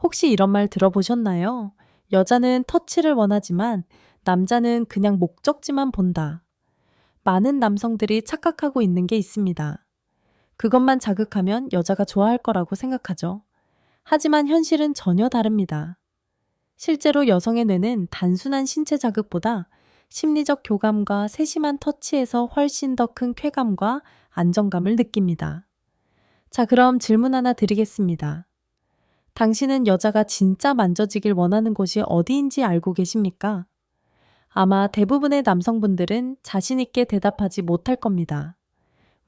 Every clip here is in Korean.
혹시 이런 말 들어보셨나요? 여자는 터치를 원하지만 남자는 그냥 목적지만 본다. 많은 남성들이 착각하고 있는 게 있습니다. 그것만 자극하면 여자가 좋아할 거라고 생각하죠. 하지만 현실은 전혀 다릅니다. 실제로 여성의 뇌는 단순한 신체 자극보다 심리적 교감과 세심한 터치에서 훨씬 더 큰 쾌감과 안정감을 느낍니다. 자, 그럼 질문 하나 드리겠습니다. 당신은 여자가 진짜 만져지길 원하는 곳이 어디인지 알고 계십니까? 아마 대부분의 남성분들은 자신있게 대답하지 못할 겁니다.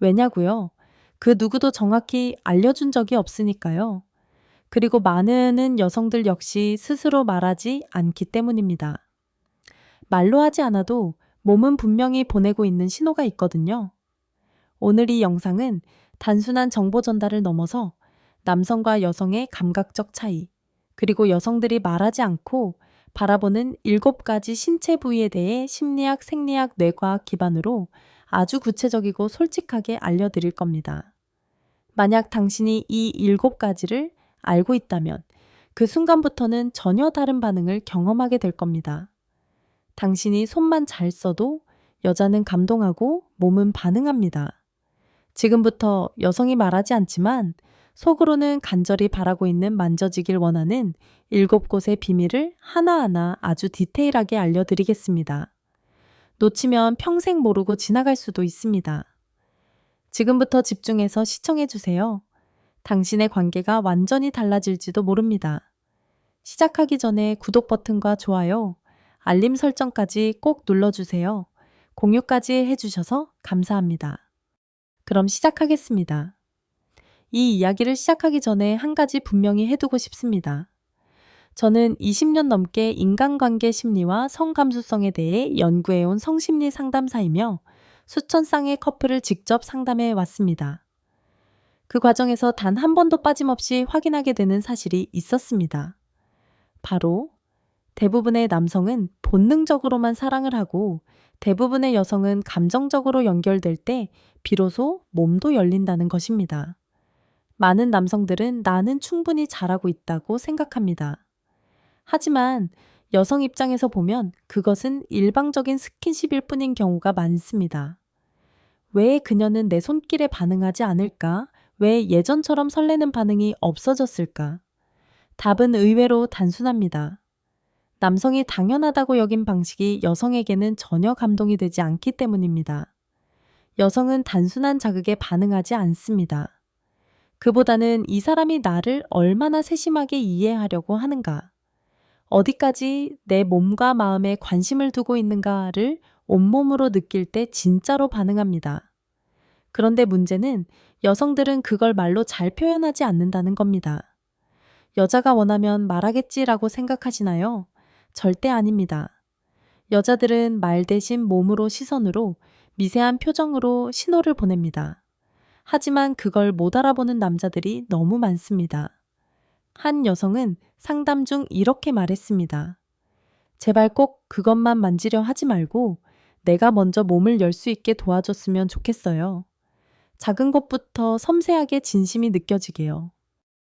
왜냐고요? 그 누구도 정확히 알려준 적이 없으니까요. 그리고 많은 여성들 역시 스스로 말하지 않기 때문입니다. 말로 하지 않아도 몸은 분명히 보내고 있는 신호가 있거든요. 오늘 이 영상은 단순한 정보 전달을 넘어서 남성과 여성의 감각적 차이, 그리고 여성들이 말하지 않고 바라보는 7가지 신체 부위에 대해 심리학, 생리학, 뇌과학 기반으로 아주 구체적이고 솔직하게 알려드릴 겁니다. 만약 당신이 이 7가지를 알고 있다면 그 순간부터는 전혀 다른 반응을 경험하게 될 겁니다. 당신이 손만 잘 써도 여자는 감동하고 몸은 반응합니다. 지금부터 여성이 말하지 않지만 속으로는 간절히 바라고 있는 만져지길 원하는 7곳의 비밀을 하나하나 아주 디테일하게 알려드리겠습니다. 놓치면 평생 모르고 지나갈 수도 있습니다. 지금부터 집중해서 시청해주세요. 당신의 관계가 완전히 달라질지도 모릅니다. 시작하기 전에 구독 버튼과 좋아요, 알림 설정까지 꼭 눌러주세요. 공유까지 해주셔서 감사합니다. 그럼 시작하겠습니다. 이 이야기를 시작하기 전에 한 가지 분명히 해두고 싶습니다. 저는 20년 넘게 인간관계 심리와 성감수성에 대해 연구해온 성심리 상담사이며 수천 쌍의 커플을 직접 상담해 왔습니다. 그 과정에서 단 한 번도 빠짐없이 확인하게 되는 사실이 있었습니다. 바로 대부분의 남성은 본능적으로만 사랑을 하고 대부분의 여성은 감정적으로 연결될 때 비로소 몸도 열린다는 것입니다. 많은 남성들은 나는 충분히 잘하고 있다고 생각합니다. 하지만 여성 입장에서 보면 그것은 일방적인 스킨십일 뿐인 경우가 많습니다. 왜 그녀는 내 손길에 반응하지 않을까? 왜 예전처럼 설레는 반응이 없어졌을까? 답은 의외로 단순합니다. 남성이 당연하다고 여긴 방식이 여성에게는 전혀 감동이 되지 않기 때문입니다. 여성은 단순한 자극에 반응하지 않습니다. 그보다는 이 사람이 나를 얼마나 세심하게 이해하려고 하는가, 어디까지 내 몸과 마음에 관심을 두고 있는가를 온몸으로 느낄 때 진짜로 반응합니다. 그런데 문제는 여성들은 그걸 말로 잘 표현하지 않는다는 겁니다. 여자가 원하면 말하겠지라고 생각하시나요? 절대 아닙니다. 여자들은 말 대신 몸으로, 시선으로, 미세한 표정으로 신호를 보냅니다. 하지만 그걸 못 알아보는 남자들이 너무 많습니다. 한 여성은 상담 중 이렇게 말했습니다. 제발 꼭 그것만 만지려 하지 말고 내가 먼저 몸을 열 수 있게 도와줬으면 좋겠어요. 작은 것부터 섬세하게 진심이 느껴지게요.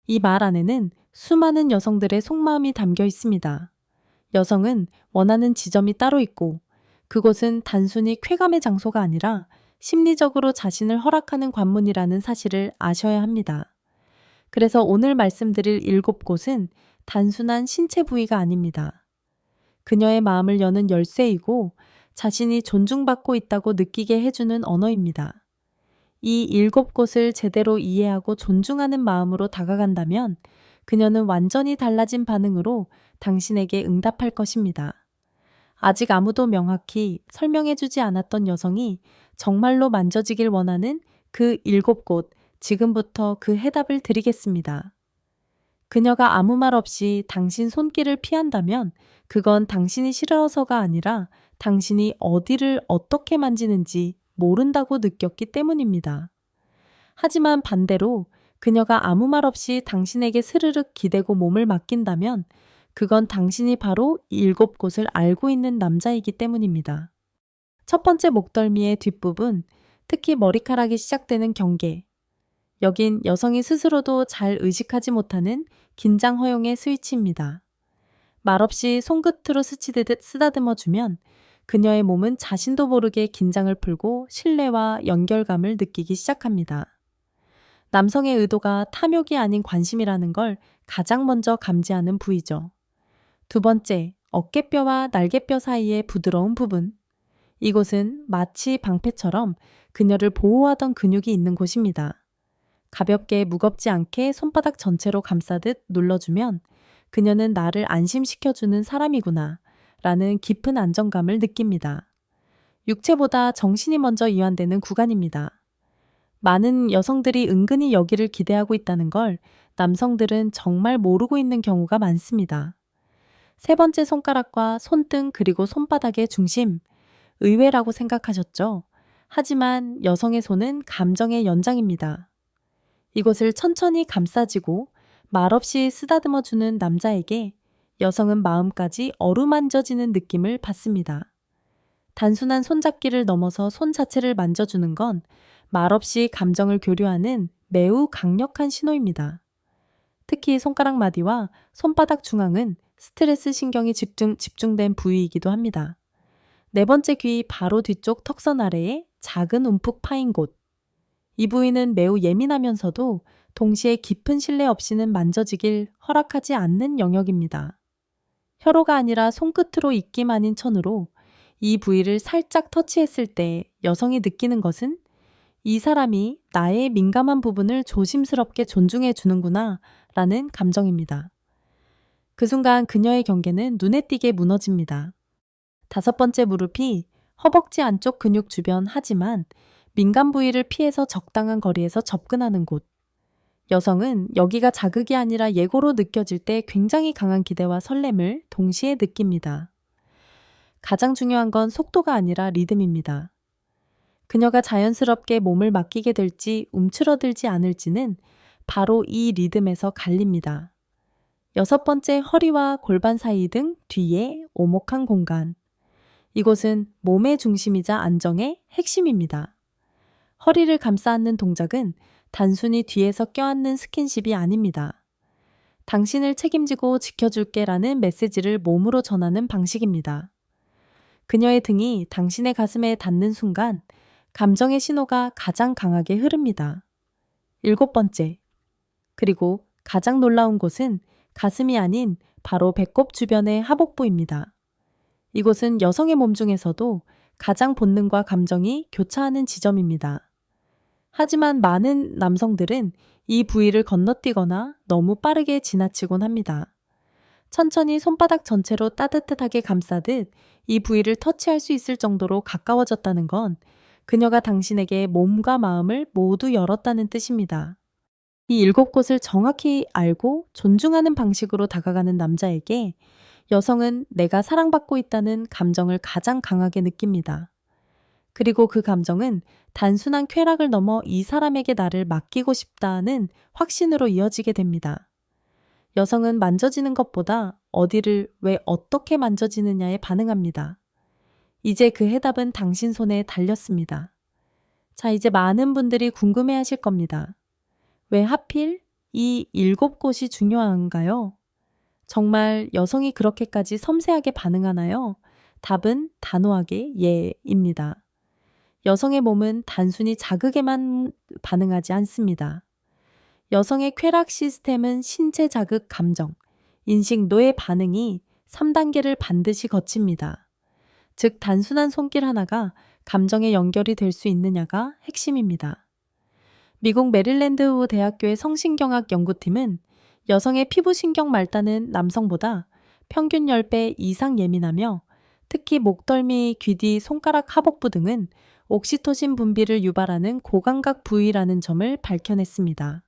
이 말 안에는 수많은 여성들의 속마음이 담겨 있습니다. 여성은 원하는 지점이 따로 있고 그곳은 단순히 쾌감의 장소가 아니라 심리적으로 자신을 허락하는 관문이라는 사실을 아셔야 합니다. 그래서 오늘 말씀드릴 7곳은 단순한 신체 부위가 아닙니다. 그녀의 마음을 여는 열쇠이고 자신이 존중받고 있다고 느끼게 해주는 언어입니다. 이 7곳을 제대로 이해하고 존중하는 마음으로 다가간다면 그녀는 완전히 달라진 반응으로 당신에게 응답할 것입니다. 아직 아무도 명확히 설명해주지 않았던 여성이 정말로 만져지길 원하는 그 7곳, 지금부터 그 해답을 드리겠습니다. 그녀가 아무 말 없이 당신 손길을 피한다면 그건 당신이 싫어서가 아니라 당신이 어디를 어떻게 만지는지 모른다고 느꼈기 때문입니다. 하지만 반대로 그녀가 아무 말 없이 당신에게 스르륵 기대고 몸을 맡긴다면 그건 당신이 바로 7곳을 알고 있는 남자이기 때문입니다. 첫 번째 목덜미의 뒷부분, 특히 머리카락이 시작되는 경계. 여긴 여성이 스스로도 잘 의식하지 못하는 긴장 허용의 스위치입니다. 말없이 손끝으로 스치듯 쓰다듬어주면 그녀의 몸은 자신도 모르게 긴장을 풀고 신뢰와 연결감을 느끼기 시작합니다. 남성의 의도가 탐욕이 아닌 관심이라는 걸 가장 먼저 감지하는 부위죠. 두 번째, 어깨뼈와 날개뼈 사이의 부드러운 부분. 이곳은 마치 방패처럼 그녀를 보호하던 근육이 있는 곳입니다. 가볍게 무겁지 않게 손바닥 전체로 감싸듯 눌러주면 그녀는 나를 안심시켜주는 사람이구나 라는 깊은 안정감을 느낍니다. 육체보다 정신이 먼저 이완되는 구간입니다. 많은 여성들이 은근히 여기를 기대하고 있다는 걸 남성들은 정말 모르고 있는 경우가 많습니다. 세 번째 손가락과 손등 그리고 손바닥의 중심, 의외라고 생각하셨죠? 하지만 여성의 손은 감정의 연장입니다. 이곳을 천천히 감싸지고 말없이 쓰다듬어주는 남자에게 여성은 마음까지 어루만져지는 느낌을 받습니다. 단순한 손잡기를 넘어서 손 자체를 만져주는 건 말없이 감정을 교류하는 매우 강력한 신호입니다. 특히 손가락 마디와 손바닥 중앙은 스트레스 신경이 집중된 부위이기도 합니다. 네 번째 귀 바로 뒤쪽 턱선 아래에 작은 움푹 파인 곳. 이 부위는 매우 예민하면서도 동시에 깊은 신뢰 없이는 만져지길 허락하지 않는 영역입니다. 혀로가 아니라 손끝으로 입김 아닌 천으로 이 부위를 살짝 터치했을 때 여성이 느끼는 것은 이 사람이 나의 민감한 부분을 조심스럽게 존중해 주는구나 라는 감정입니다. 그 순간 그녀의 경계는 눈에 띄게 무너집니다. 다섯 번째 무릎이 허벅지 안쪽 근육 주변 하지만 민감 부위를 피해서 적당한 거리에서 접근하는 곳. 여성은 여기가 자극이 아니라 예고로 느껴질 때 굉장히 강한 기대와 설렘을 동시에 느낍니다. 가장 중요한 건 속도가 아니라 리듬입니다. 그녀가 자연스럽게 몸을 맡기게 될지 움츠러들지 않을지는 바로 이 리듬에서 갈립니다. 여섯 번째 허리와 골반 사이 등 뒤에 오목한 공간. 이곳은 몸의 중심이자 안정의 핵심입니다. 허리를 감싸 안는 동작은 단순히 뒤에서 껴안는 스킨십이 아닙니다. 당신을 책임지고 지켜줄게 라는 메시지를 몸으로 전하는 방식입니다. 그녀의 등이 당신의 가슴에 닿는 순간 감정의 신호가 가장 강하게 흐릅니다. 일곱 번째. 그리고 가장 놀라운 곳은 가슴이 아닌 바로 배꼽 주변의 하복부입니다. 이곳은 여성의 몸 중에서도 가장 본능과 감정이 교차하는 지점입니다. 하지만 많은 남성들은 이 부위를 건너뛰거나 너무 빠르게 지나치곤 합니다. 천천히 손바닥 전체로 따뜻하게 감싸듯 이 부위를 터치할 수 있을 정도로 가까워졌다는 건 그녀가 당신에게 몸과 마음을 모두 열었다는 뜻입니다. 이 일곱 곳을 정확히 알고 존중하는 방식으로 다가가는 남자에게 여성은 내가 사랑받고 있다는 감정을 가장 강하게 느낍니다. 그리고 그 감정은 단순한 쾌락을 넘어 이 사람에게 나를 맡기고 싶다는 확신으로 이어지게 됩니다. 여성은 만져지는 것보다 어디를 왜 어떻게 만져지느냐에 반응합니다. 이제 그 해답은 당신 손에 달렸습니다. 자, 이제 많은 분들이 궁금해 하실 겁니다. 왜 하필 이 일곱 곳이 중요한가요? 정말 여성이 그렇게까지 섬세하게 반응하나요? 답은 단호하게 예입니다. 여성의 몸은 단순히 자극에만 반응하지 않습니다. 여성의 쾌락 시스템은 신체 자극, 감정, 인식, 뇌의 반응이 3단계를 반드시 거칩니다. 즉, 단순한 손길 하나가 감정에 연결이 될 수 있느냐가 핵심입니다. 미국 메릴랜드 대학교의 성신경학 연구팀은 여성의 피부신경 말단은 남성보다 평균 10배 이상 예민하며 특히 목덜미, 귀뒤, 손가락 하복부 등은 옥시토신 분비를 유발하는 고감각 부위라는 점을 밝혀냈습니다.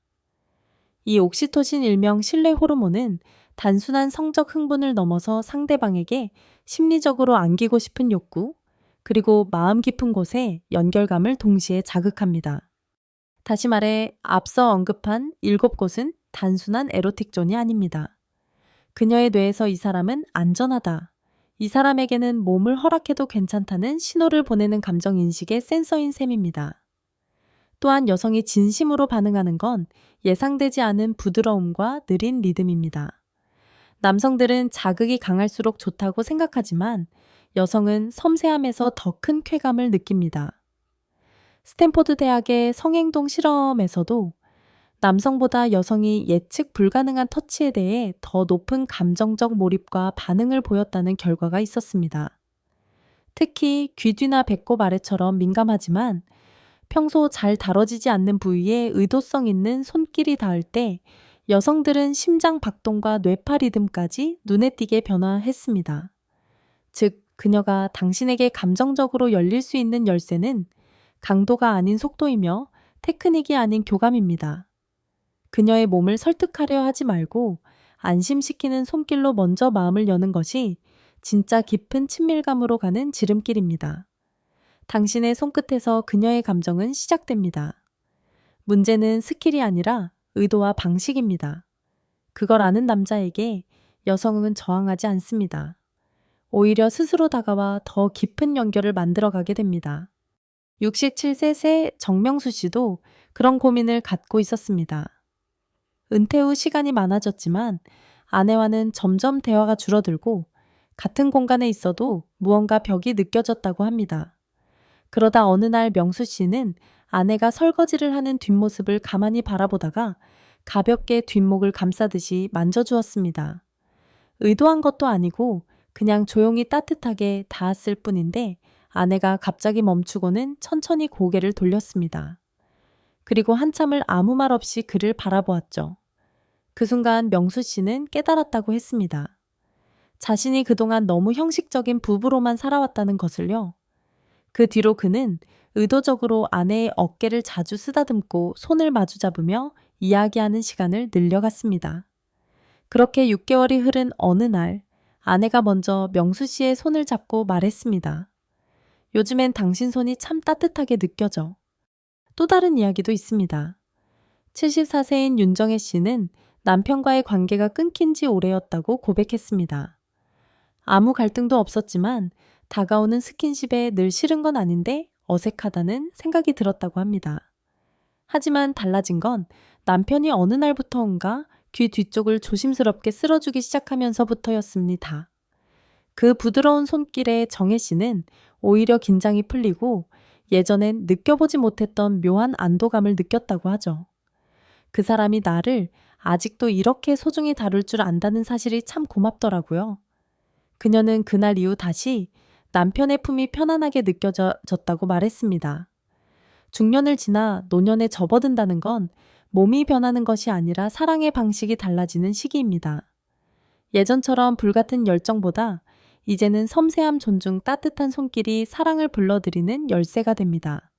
이 옥시토신 일명 신뢰 호르몬은 단순한 성적 흥분을 넘어서 상대방에게 심리적으로 안기고 싶은 욕구, 그리고 마음 깊은 곳에 연결감을 동시에 자극합니다. 다시 말해 앞서 언급한 7곳은 단순한 에로틱 존이 아닙니다. 그녀의 뇌에서 이 사람은 안전하다. 이 사람에게는 몸을 허락해도 괜찮다는 신호를 보내는 감정 인식의 센서인 셈입니다. 또한 여성이 진심으로 반응하는 건 예상되지 않은 부드러움과 느린 리듬입니다. 남성들은 자극이 강할수록 좋다고 생각하지만 여성은 섬세함에서 더 큰 쾌감을 느낍니다. 스탠포드 대학의 성행동 실험에서도 남성보다 여성이 예측 불가능한 터치에 대해 더 높은 감정적 몰입과 반응을 보였다는 결과가 있었습니다. 특히 귀 뒤나 배꼽 아래처럼 민감하지만 평소 잘 다뤄지지 않는 부위에 의도성 있는 손길이 닿을 때 여성들은 심장 박동과 뇌파 리듬까지 눈에 띄게 변화했습니다. 즉, 그녀가 당신에게 감정적으로 열릴 수 있는 열쇠는 강도가 아닌 속도이며 테크닉이 아닌 교감입니다. 그녀의 몸을 설득하려 하지 말고 안심시키는 손길로 먼저 마음을 여는 것이 진짜 깊은 친밀감으로 가는 지름길입니다. 당신의 손끝에서 그녀의 감정은 시작됩니다. 문제는 스킬이 아니라 의도와 방식입니다. 그걸 아는 남자에게 여성은 저항하지 않습니다. 오히려 스스로 다가와 더 깊은 연결을 만들어가게 됩니다. 67세 새 정명수 씨도 그런 고민을 갖고 있었습니다. 은퇴 후 시간이 많아졌지만 아내와는 점점 대화가 줄어들고 같은 공간에 있어도 무언가 벽이 느껴졌다고 합니다. 그러다 어느 날 명수 씨는 아내가 설거지를 하는 뒷모습을 가만히 바라보다가 가볍게 뒷목을 감싸듯이 만져주었습니다. 의도한 것도 아니고 그냥 조용히 따뜻하게 닿았을 뿐인데 아내가 갑자기 멈추고는 천천히 고개를 돌렸습니다. 그리고 한참을 아무 말 없이 그를 바라보았죠. 그 순간 명수 씨는 깨달았다고 했습니다. 자신이 그동안 너무 형식적인 부부로만 살아왔다는 것을요. 그 뒤로 그는 의도적으로 아내의 어깨를 자주 쓰다듬고 손을 마주잡으며 이야기하는 시간을 늘려갔습니다. 그렇게 6개월이 흐른 어느 날 아내가 먼저 명수 씨의 손을 잡고 말했습니다. 요즘엔 당신 손이 참 따뜻하게 느껴져. 또 다른 이야기도 있습니다. 74세인 윤정혜 씨는 남편과의 관계가 끊긴 지 오래였다고 고백했습니다. 아무 갈등도 없었지만 다가오는 스킨십에 늘 싫은 건 아닌데 어색하다는 생각이 들었다고 합니다. 하지만 달라진 건 남편이 어느 날부터인가 귀 뒤쪽을 조심스럽게 쓸어주기 시작하면서부터였습니다. 그 부드러운 손길에 정혜 씨는 오히려 긴장이 풀리고 예전엔 느껴보지 못했던 묘한 안도감을 느꼈다고 하죠. 그 사람이 나를 아직도 이렇게 소중히 다룰 줄 안다는 사실이 참 고맙더라고요. 그녀는 그날 이후 다시 남편의 품이 편안하게 느껴졌다고 말했습니다. 중년을 지나 노년에 접어든다는 건 몸이 변하는 것이 아니라 사랑의 방식이 달라지는 시기입니다. 예전처럼 불같은 열정보다 이제는 섬세함, 존중, 따뜻한 손길이 사랑을 불러들이는 열쇠가 됩니다.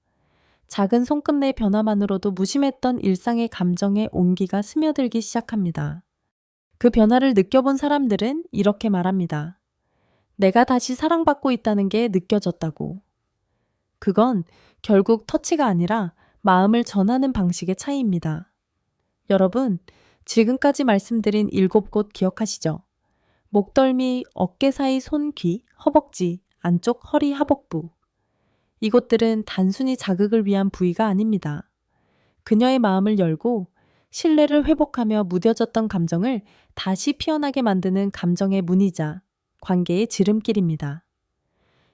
작은 손끝내 변화만으로도 무심했던 일상의 감정의 온기가 스며들기 시작합니다. 그 변화를 느껴본 사람들은 이렇게 말합니다. 내가 다시 사랑받고 있다는 게 느껴졌다고. 그건 결국 터치가 아니라 마음을 전하는 방식의 차이입니다. 여러분, 지금까지 말씀드린 7곳 기억하시죠? 목덜미, 어깨 사이 손, 귀, 허벅지, 안쪽 허리 하복부. 이곳들은 단순히 자극을 위한 부위가 아닙니다. 그녀의 마음을 열고 신뢰를 회복하며 무뎌졌던 감정을 다시 피어나게 만드는 감정의 문이자 관계의 지름길입니다.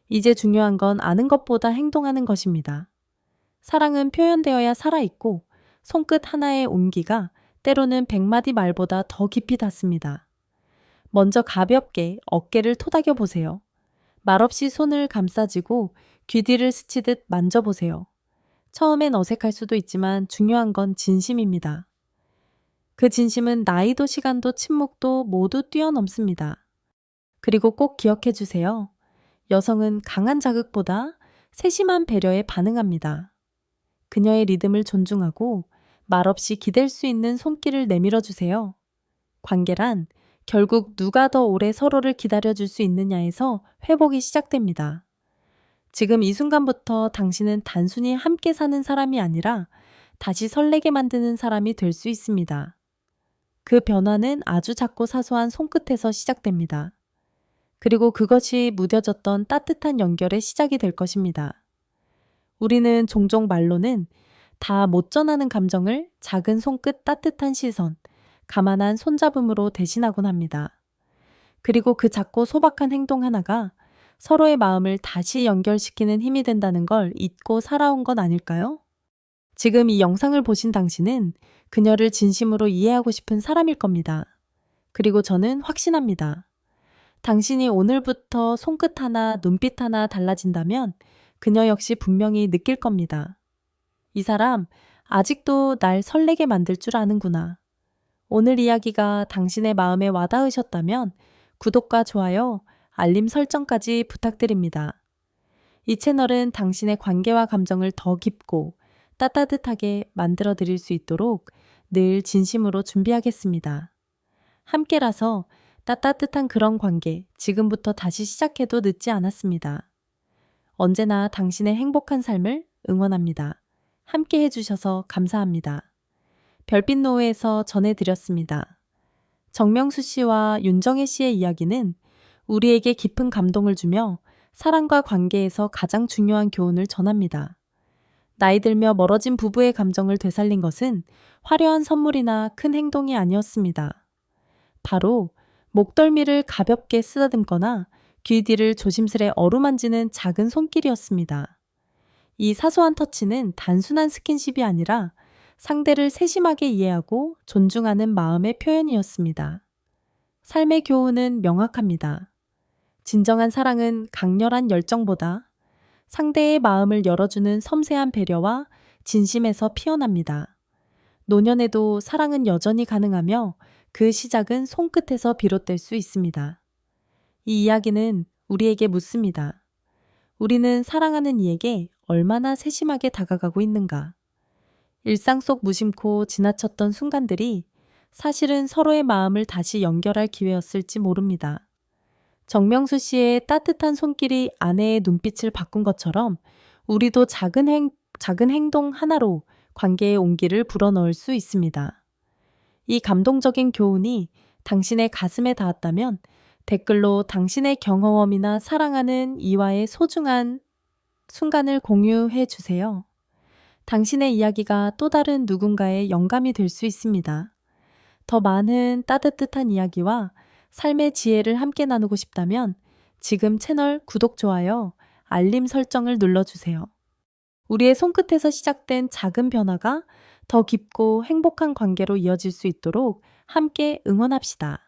이제 중요한 건 아는 것보다 행동하는 것입니다. 사랑은 표현되어야 살아있고 손끝 하나의 온기가 때로는 100마디 말보다 더 깊이 닿습니다. 먼저 가볍게 어깨를 토닥여 보세요. 말없이 손을 감싸지고 귀 뒤를 스치듯 만져보세요. 처음엔 어색할 수도 있지만 중요한 건 진심입니다. 그 진심은 나이도 시간도 침묵도 모두 뛰어넘습니다. 그리고 꼭 기억해 주세요. 여성은 강한 자극보다 세심한 배려에 반응합니다. 그녀의 리듬을 존중하고 말없이 기댈 수 있는 손길을 내밀어 주세요. 관계란 결국 누가 더 오래 서로를 기다려줄 수 있느냐에서 회복이 시작됩니다. 지금 이 순간부터 당신은 단순히 함께 사는 사람이 아니라 다시 설레게 만드는 사람이 될 수 있습니다. 그 변화는 아주 작고 사소한 손끝에서 시작됩니다. 그리고 그것이 무뎌졌던 따뜻한 연결의 시작이 될 것입니다. 우리는 종종 말로는 다 못 전하는 감정을 작은 손끝 따뜻한 시선, 가만한 손잡음으로 대신하곤 합니다. 그리고 그 작고 소박한 행동 하나가 서로의 마음을 다시 연결시키는 힘이 된다는 걸 잊고 살아온 건 아닐까요? 지금 이 영상을 보신 당신은 그녀를 진심으로 이해하고 싶은 사람일 겁니다. 그리고 저는 확신합니다. 당신이 오늘부터 손끝 하나, 눈빛 하나 달라진다면 그녀 역시 분명히 느낄 겁니다. 이 사람 아직도 날 설레게 만들 줄 아는구나. 오늘 이야기가 당신의 마음에 와닿으셨다면 구독과 좋아요, 알림 설정까지 부탁드립니다. 이 채널은 당신의 관계와 감정을 더 깊고 따뜻하게 만들어 드릴 수 있도록 늘 진심으로 준비하겠습니다. 함께라서 따뜻한 그런 관계 지금부터 다시 시작해도 늦지 않았습니다. 언제나 당신의 행복한 삶을 응원합니다. 함께 해주셔서 감사합니다. 별빛 노을에서 전해드렸습니다. 정명수 씨와 윤정혜 씨의 이야기는 우리에게 깊은 감동을 주며 사랑과 관계에서 가장 중요한 교훈을 전합니다. 나이 들며 멀어진 부부의 감정을 되살린 것은 화려한 선물이나 큰 행동이 아니었습니다. 바로 목덜미를 가볍게 쓰다듬거나 귀 뒤를 조심스레 어루만지는 작은 손길이었습니다. 이 사소한 터치는 단순한 스킨십이 아니라 상대를 세심하게 이해하고 존중하는 마음의 표현이었습니다. 삶의 교훈은 명확합니다. 진정한 사랑은 강렬한 열정보다 상대의 마음을 열어주는 섬세한 배려와 진심에서 피어납니다. 노년에도 사랑은 여전히 가능하며 그 시작은 손끝에서 비롯될 수 있습니다. 이 이야기는 우리에게 묻습니다. 우리는 사랑하는 이에게 얼마나 세심하게 다가가고 있는가? 일상 속 무심코 지나쳤던 순간들이 사실은 서로의 마음을 다시 연결할 기회였을지 모릅니다. 정명수 씨의 따뜻한 손길이 아내의 눈빛을 바꾼 것처럼 우리도 작은 행동 하나로 관계의 온기를 불어넣을 수 있습니다. 이 감동적인 교훈이 당신의 가슴에 닿았다면 댓글로 당신의 경험이나 사랑하는 이와의 소중한 순간을 공유해 주세요. 당신의 이야기가 또 다른 누군가의 영감이 될 수 있습니다. 더 많은 따뜻한 이야기와 삶의 지혜를 함께 나누고 싶다면 지금 채널 구독, 좋아요, 알림 설정을 눌러주세요. 우리의 손끝에서 시작된 작은 변화가 더 깊고 행복한 관계로 이어질 수 있도록 함께 응원합시다.